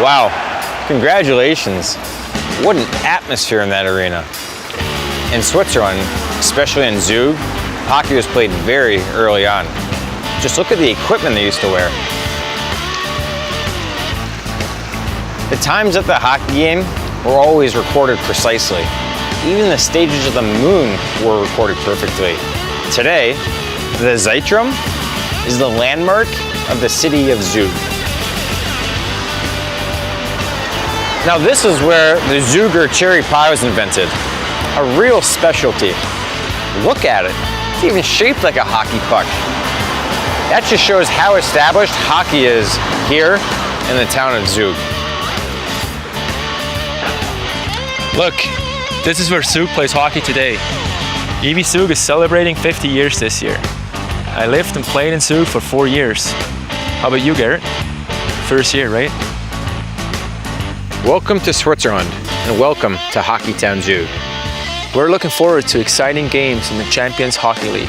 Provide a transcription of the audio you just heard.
Wow, congratulations. What an atmosphere in that arena. In Switzerland, especially in Zug, hockey was played very early on. Just look at the equipment they used to wear. The times at the hockey game were always recorded precisely. Even the stages of the moon were recorded perfectly. Today, the Zeitraum is the landmark of the city of Zug. Now this is where the Zuger cherry pie was invented, a real specialty. Look at it, it's even shaped like a hockey puck. That just shows how established hockey is here in the town of Zug. Look, this is where Zug plays hockey today. EV Zug is celebrating 50 years this year. I lived and played in Zug for 4 years. How about you, Garrett? First year, right? Welcome to Switzerland, and welcome to Hockey Town Zug. We're looking forward to exciting games in the Champions Hockey League.